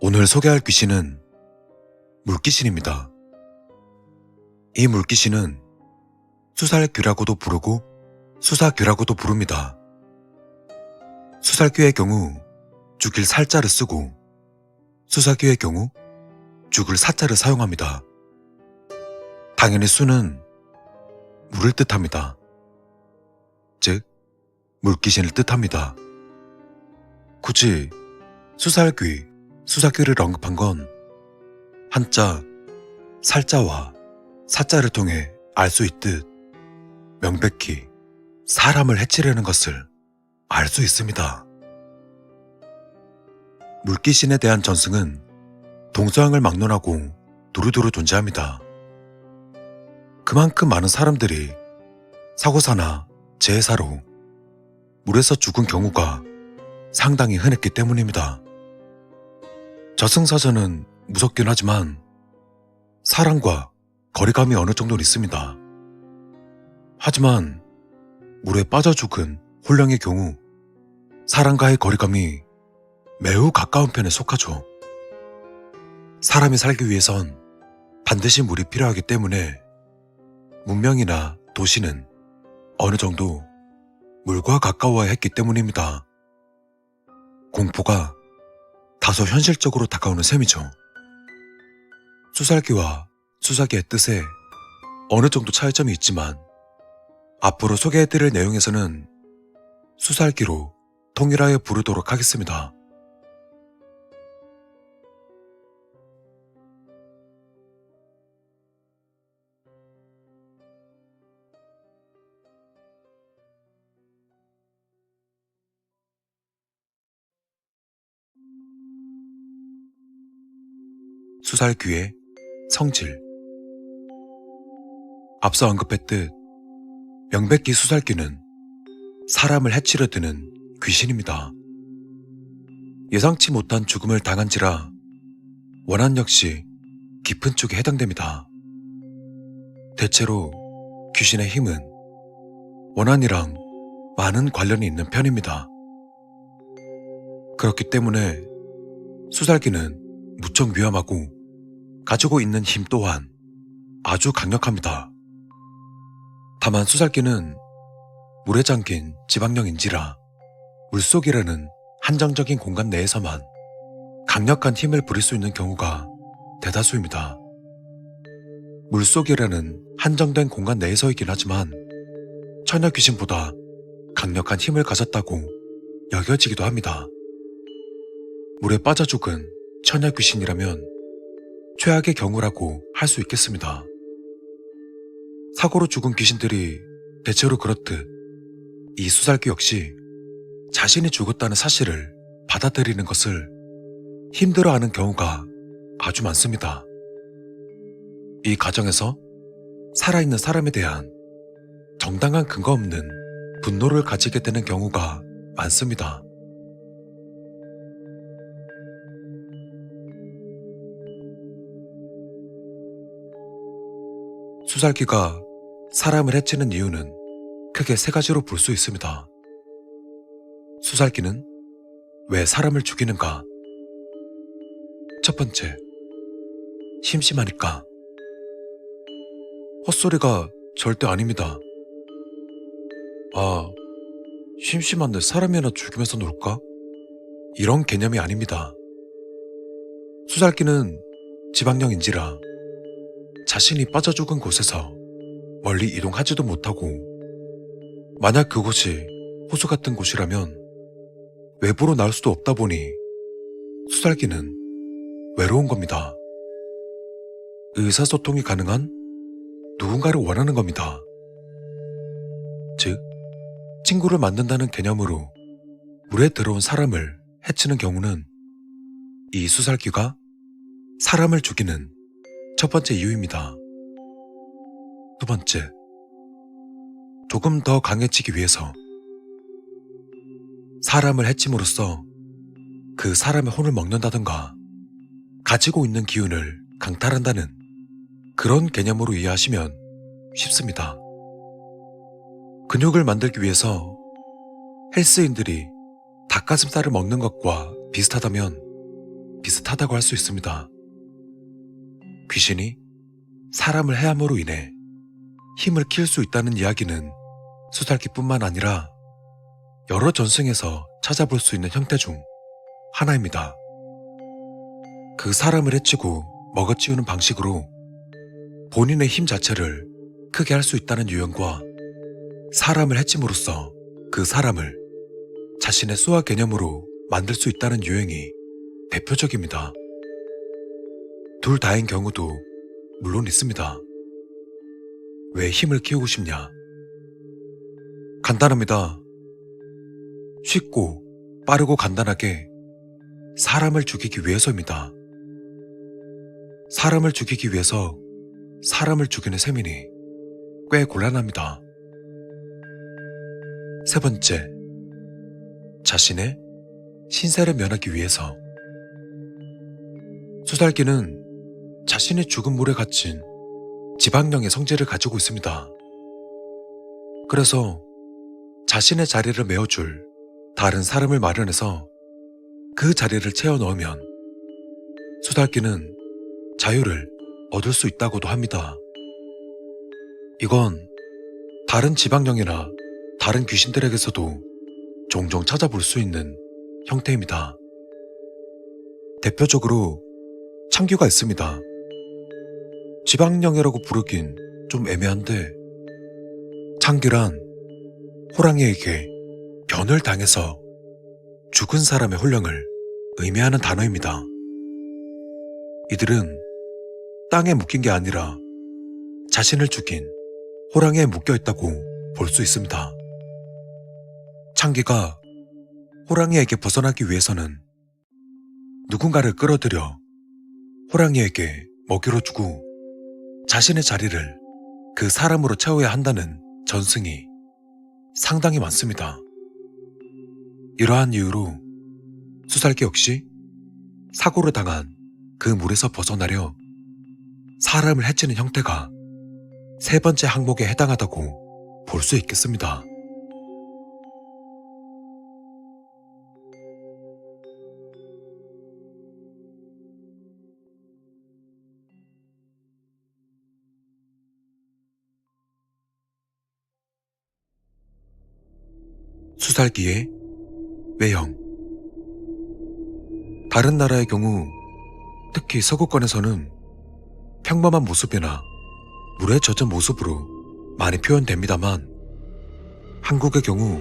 오늘 소개할 귀신은 물귀신입니다. 이 물귀신은 수살귀라고도 부르고 수사귀라고도 부릅니다. 수살귀의 경우 죽일 살자를 쓰고 수사귀의 경우 죽을 사자를 사용합니다. 당연히 수는 물을 뜻합니다. 즉, 물귀신을 뜻합니다. 굳이 수살귀, 수사귀를 언급한 건 한자, 살자와 사자를 통해 알 수 있듯 명백히 사람을 해치려는 것을 알 수 있습니다. 물귀신에 대한 전승은 동서양을 막론하고 두루두루 존재합니다. 그만큼 많은 사람들이 사고사나 재해사로 물에서 죽은 경우가 상당히 흔했기 때문입니다. 저승사자는 무섭긴 하지만 사람과 거리감이 어느 정도는 있습니다. 하지만 물에 빠져 죽은 혼령의 경우 사람과의 거리감이 매우 가까운 편에 속하죠. 사람이 살기 위해선 반드시 물이 필요하기 때문에 문명이나 도시는 어느 정도 물과 가까워야 했기 때문입니다. 공포가 다소 현실적으로 다가오는 셈이죠. 수살귀와 수사귀의 뜻에 어느 정도 차이점이 있지만 앞으로 소개해드릴 내용에서는 수살귀로 통일하여 부르도록 하겠습니다. 수살귀의 성질. 앞서 언급했듯 명백히 수살귀는 사람을 해치려 드는 귀신입니다. 예상치 못한 죽음을 당한지라 원한 역시 깊은 쪽에 해당됩니다. 대체로 귀신의 힘은 원한이랑 많은 관련이 있는 편입니다. 그렇기 때문에 수살귀는 무척 위험하고 가지고 있는 힘 또한 아주 강력합니다. 다만 수살귀는 물에 잠긴 지방령인지라 물속이라는 한정적인 공간 내에서만 강력한 힘을 부릴 수 있는 경우가 대다수입니다. 물속이라는 한정된 공간 내에서이긴 하지만 처녀 귀신보다 강력한 힘을 가졌다고 여겨지기도 합니다. 물에 빠져 죽은 처녀 귀신이라면 최악의 경우라고 할 수 있겠습니다. 사고로 죽은 귀신들이 대체로 그렇듯 이 수살귀 역시 자신이 죽었다는 사실을 받아들이는 것을 힘들어하는 경우가 아주 많습니다. 이 과정에서 살아있는 사람에 대한 정당한 근거 없는 분노를 가지게 되는 경우가 많습니다. 수살귀가 사람을 해치는 이유는 크게 세 가지로 볼 수 있습니다. 수살귀는 왜 사람을 죽이는가? 첫 번째, 심심하니까. 헛소리가 절대 아닙니다. 아, 심심한데 사람이나 죽이면서 놀까? 이런 개념이 아닙니다. 수살귀는 지방령인지라 자신이 빠져 죽은 곳에서 멀리 이동하지도 못하고 만약 그곳이 호수 같은 곳이라면 외부로 나올 수도 없다 보니 수살귀는 외로운 겁니다. 의사소통이 가능한 누군가를 원하는 겁니다. 즉, 친구를 만든다는 개념으로 물에 들어온 사람을 해치는 경우는 이 수살귀가 사람을 죽이는 첫 번째 이유입니다. 두 번째, 조금 더 강해지기 위해서 사람을 해침으로써 그 사람의 혼을 먹는다든가 가지고 있는 기운을 강탈한다는 그런 개념으로 이해하시면 쉽습니다. 근육을 만들기 위해서 헬스인들이 닭가슴살을 먹는 것과 비슷하다면 비슷하다고 할 수 있습니다. 귀신이 사람을 해함으로 인해 힘을 키울 수 있다는 이야기는 수살기뿐만 아니라 여러 전승에서 찾아볼 수 있는 형태 중 하나입니다. 그 사람을 해치고 먹어치우는 방식으로 본인의 힘 자체를 크게 할 수 있다는 유형과 사람을 해침으로써 그 사람을 자신의 수화 개념으로 만들 수 있다는 유형이 대표적입니다. 둘 다인 경우도 물론 있습니다. 왜 힘을 키우고 싶냐? 간단합니다. 쉽고 빠르고 간단하게 사람을 죽이기 위해서입니다. 사람을 죽이기 위해서 사람을 죽이는 셈이니 꽤 곤란합니다. 세 번째, 자신의 신세를 면하기 위해서. 수살기는 자신의 죽은 물에 갇힌 지방령의 성질을 가지고 있습니다. 그래서 자신의 자리를 메워줄 다른 사람을 마련해서 그 자리를 채워 넣으면 수살기는 자유를 얻을 수 있다고도 합니다. 이건 다른 지방령이나 다른 귀신들에게서도 종종 찾아볼 수 있는 형태입니다. 대표적으로 창규가 있습니다. 지방령이라고 부르긴 좀 애매한데 창규란 호랑이에게 변을 당해서 죽은 사람의 혼령을 의미하는 단어입니다. 이들은 땅에 묶인 게 아니라 자신을 죽인 호랑이에 묶여있다고 볼 수 있습니다. 창기가 호랑이에게 벗어나기 위해서는 누군가를 끌어들여 호랑이에게 먹이로 주고 자신의 자리를 그 사람으로 채워야 한다는 전승이 상당히 많습니다. 이러한 이유로 수살기 역시 사고를 당한 그 물에서 벗어나려 사람을 해치는 형태가 세 번째 항목에 해당하다고 볼 수 있겠습니다. 수살기의 외형. 다른 나라의 경우, 특히 서구권에서는 평범한 모습이나 물에 젖은 모습으로 많이 표현됩니다만 한국의 경우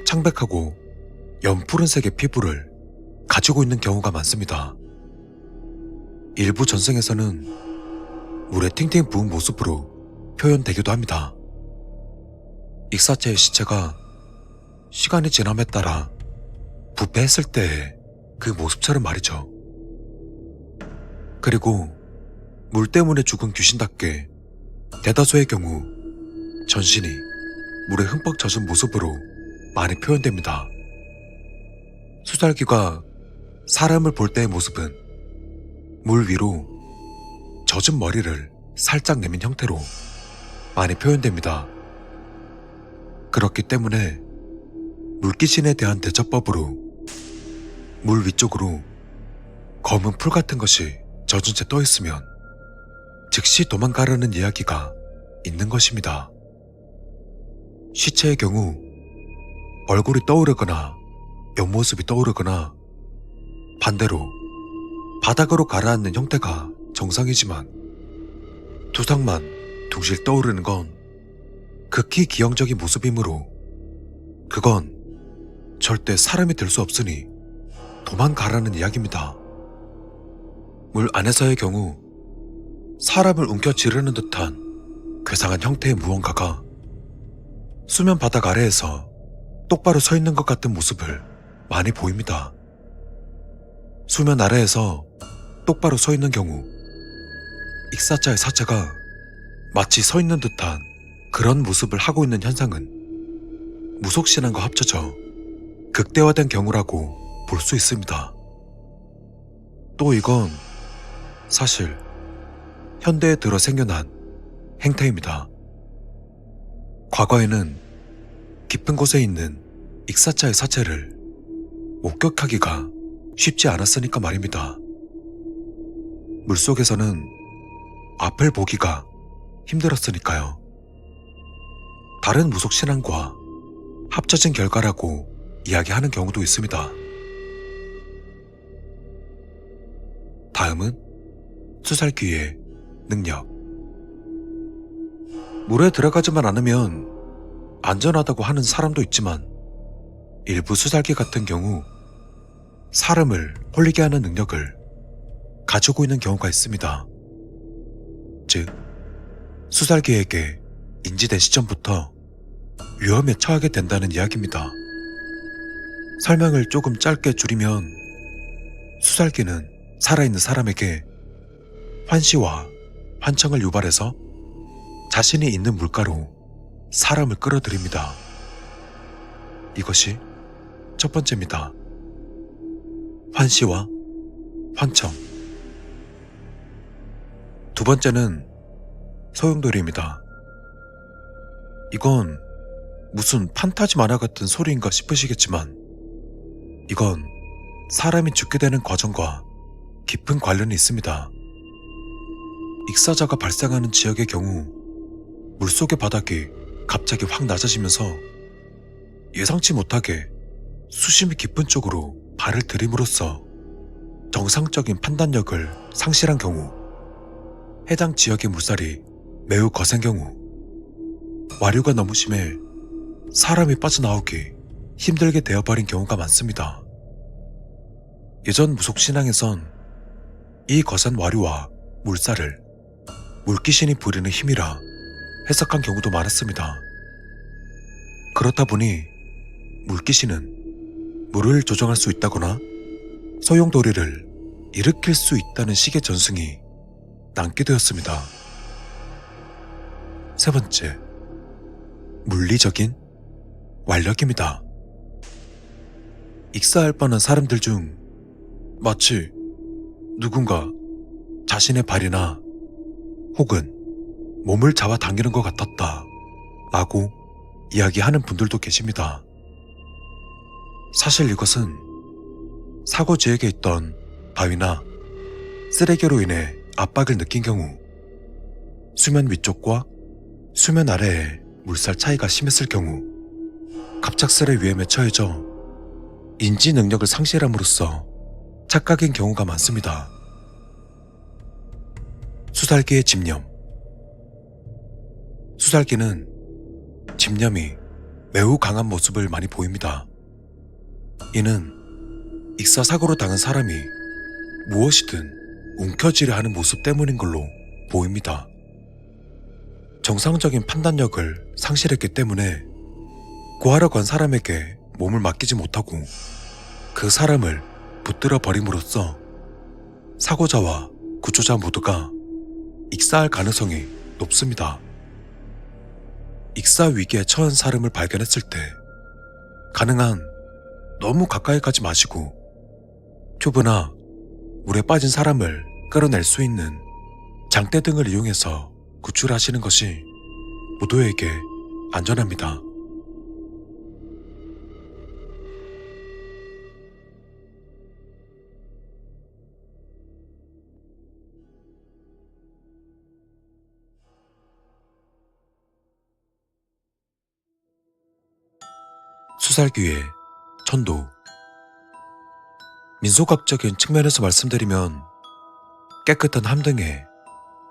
창백하고 연푸른색의 피부를 가지고 있는 경우가 많습니다. 일부 전승에서는 물에 팅팅 부은 모습으로 표현되기도 합니다. 익사체의 시체가 시간이 지남에 따라 부패했을 때의 그 모습처럼 말이죠. 그리고 물 때문에 죽은 귀신답게 대다수의 경우 전신이 물에 흠뻑 젖은 모습으로 많이 표현됩니다. 수살기가 사람을 볼 때의 모습은 물 위로 젖은 머리를 살짝 내민 형태로 많이 표현됩니다. 그렇기 때문에 물귀신에 대한 대처법으로 물 위쪽으로 검은 풀 같은 것이 젖은 채 떠있으면 즉시 도망가라는 이야기가 있는 것입니다. 시체의 경우 얼굴이 떠오르거나 옆모습이 떠오르거나 반대로 바닥으로 가라앉는 형태가 정상이지만 두상만 둥실 떠오르는 건 극히 기형적인 모습이므로 그건 절대 사람이 될 수 없으니 도망가라는 이야기입니다. 물 안에서의 경우 사람을 움켜쥐르는 듯한 괴상한 형태의 무언가가 수면 바닥 아래에서 똑바로 서 있는 것 같은 모습을 많이 보입니다. 수면 아래에서 똑바로 서 있는 경우 익사자의 사체가 마치 서 있는 듯한 그런 모습을 하고 있는 현상은 무속신앙과 합쳐져 극대화된 경우라고 볼 수 있습니다. 또 이건 사실 현대에 들어 생겨난 행태입니다. 과거에는 깊은 곳에 있는 익사자의 사체를 목격하기가 쉽지 않았으니까 말입니다. 물속에서는 앞을 보기가 힘들었으니까요. 다른 무속신앙과 합쳐진 결과라고 이야기하는 경우도 있습니다. 다음은 수살귀의 능력. 물에 들어가지만 않으면 안전하다고 하는 사람도 있지만 일부 수살귀 같은 경우 사람을 홀리게 하는 능력을 가지고 있는 경우가 있습니다. 즉, 수살귀에게 인지된 시점부터 위험에 처하게 된다는 이야기입니다. 설명을 조금 짧게 줄이면 수살귀는 살아있는 사람에게 환시와 환청을 유발해서 자신이 있는 물가로 사람을 끌어들입니다. 이것이 첫 번째입니다. 환시와 환청. 두 번째는 소용돌이입니다. 이건 무슨 판타지 만화 같은 소리인가 싶으시겠지만 이건 사람이 죽게 되는 과정과 깊은 관련이 있습니다. 익사자가 발생하는 지역의 경우 물속의 바닥이 갑자기 확 낮아지면서 예상치 못하게 수심이 깊은 쪽으로 발을 들임으로써 정상적인 판단력을 상실한 경우, 해당 지역의 물살이 매우 거센 경우, 와류가 너무 심해 사람이 빠져나오기 힘들게 되어버린 경우가 많습니다. 예전 무속신앙에선 이 거센 와류와 물살을 물귀신이 부리는 힘이라 해석한 경우도 많았습니다. 그렇다 보니 물귀신은 물을 조정할 수 있다거나 소용돌이를 일으킬 수 있다는 식의 전승이 남게 되었습니다. 세 번째, 물리적인 완력입니다. 익사할 뻔한 사람들 중 마치 누군가 자신의 발이나 혹은 몸을 잡아당기는 것 같았다 라고 이야기하는 분들도 계십니다. 사실 이것은 사고 지역에 있던 바위나 쓰레기로 인해 압박을 느낀 경우, 수면 위쪽과 수면 아래의 물살 차이가 심했을 경우 갑작스레 위험에 처해져 인지 능력을 상실함으로써 착각인 경우가 많습니다. 수살귀의 집념. 수살귀는 집념이 매우 강한 모습을 많이 보입니다. 이는 익사 사고로 당한 사람이 무엇이든 움켜쥐려 하는 모습 때문인 걸로 보입니다. 정상적인 판단력을 상실했기 때문에 구하러 간 사람에게 몸을 맡기지 못하고 그 사람을 붙들어 버림으로써 사고자와 구조자 모두가 익사할 가능성이 높습니다. 익사 위기에 처한 사람을 발견했을 때 가능한 너무 가까이 가지 마시고 튜브나 물에 빠진 사람을 끌어낼 수 있는 장대 등을 이용해서 구출하시는 것이 모두에게 안전합니다. 수살귀의 천도. 민속학적인 측면에서 말씀드리면 깨끗한 함등에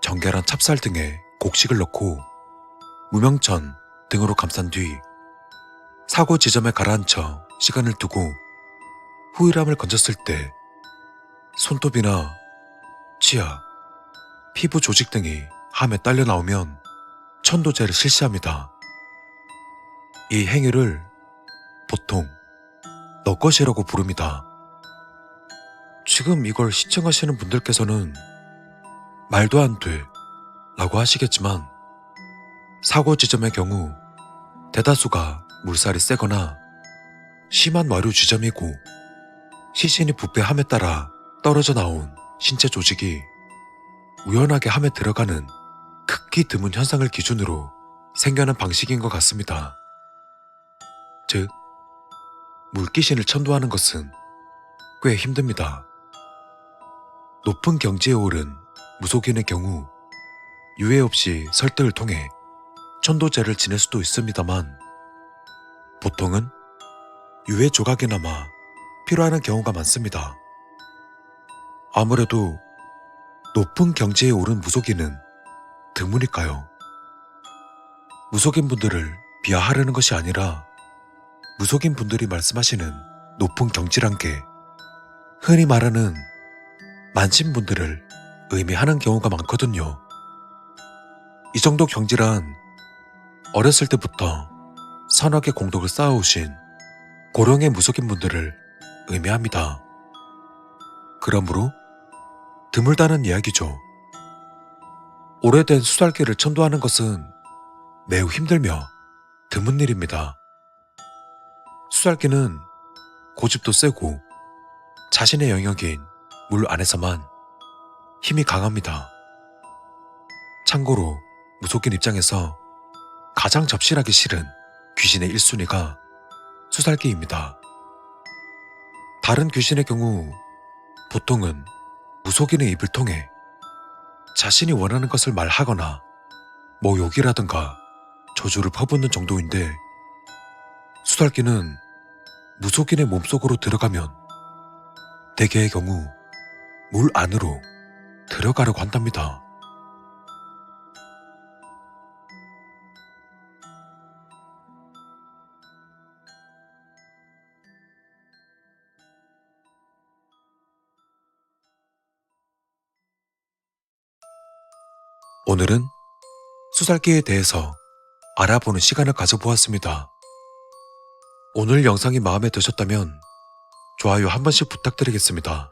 정결한 찹쌀 등의 곡식을 넣고 무명천 등으로 감싼 뒤 사고 지점에 가라앉혀 시간을 두고 후일함을 건졌을 때 손톱이나 치아, 피부 조직 등이 함에 딸려 나오면 천도제를 실시합니다. 이 행위를 보통 너것이라고 부릅니다. 지금 이걸 시청하시는 분들께서는 말도 안 돼 라고 하시겠지만 사고 지점의 경우 대다수가 물살이 세거나 심한 와류 지점이고 시신이 부패함에 따라 떨어져 나온 신체 조직이 우연하게 함에 들어가는 극히 드문 현상을 기준으로 생겨난 방식인 것 같습니다. 즉, 물귀신을 천도하는 것은 꽤 힘듭니다. 높은 경지에 오른 무속인의 경우 유해 없이 설득을 통해 천도제를 지낼 수도 있습니다만 보통은 유해 조각이나마 필요하는 경우가 많습니다. 아무래도 높은 경지에 오른 무속인은 드무니까요. 무속인 분들을 비하하려는 것이 아니라 무속인 분들이 말씀하시는 높은 경지란 게 흔히 말하는 만신분들을 의미하는 경우가 많거든요. 이 정도 경지란 어렸을 때부터 선하게 공덕을 쌓아오신 고령의 무속인 분들을 의미합니다. 그러므로 드물다는 이야기죠. 오래된 수살기를 천도하는 것은 매우 힘들며 드문 일입니다. 수살기는 고집도 세고 자신의 영역인 물 안에서만 힘이 강합니다. 참고로 무속인 입장에서 가장 접신하기 싫은 귀신의 1순위가 수살기입니다. 다른 귀신의 경우 보통은 무속인의 입을 통해 자신이 원하는 것을 말하거나 욕이라든가 저주를 퍼붓는 정도인데 수살기는 무속인의 몸속으로 들어가면 대개의 경우 물 안으로 들어가려고 한답니다. 오늘은 수살기에 대해서 알아보는 시간을 가져보았습니다. 오늘 영상이 마음에 드셨다면 좋아요 한 번씩 부탁드리겠습니다.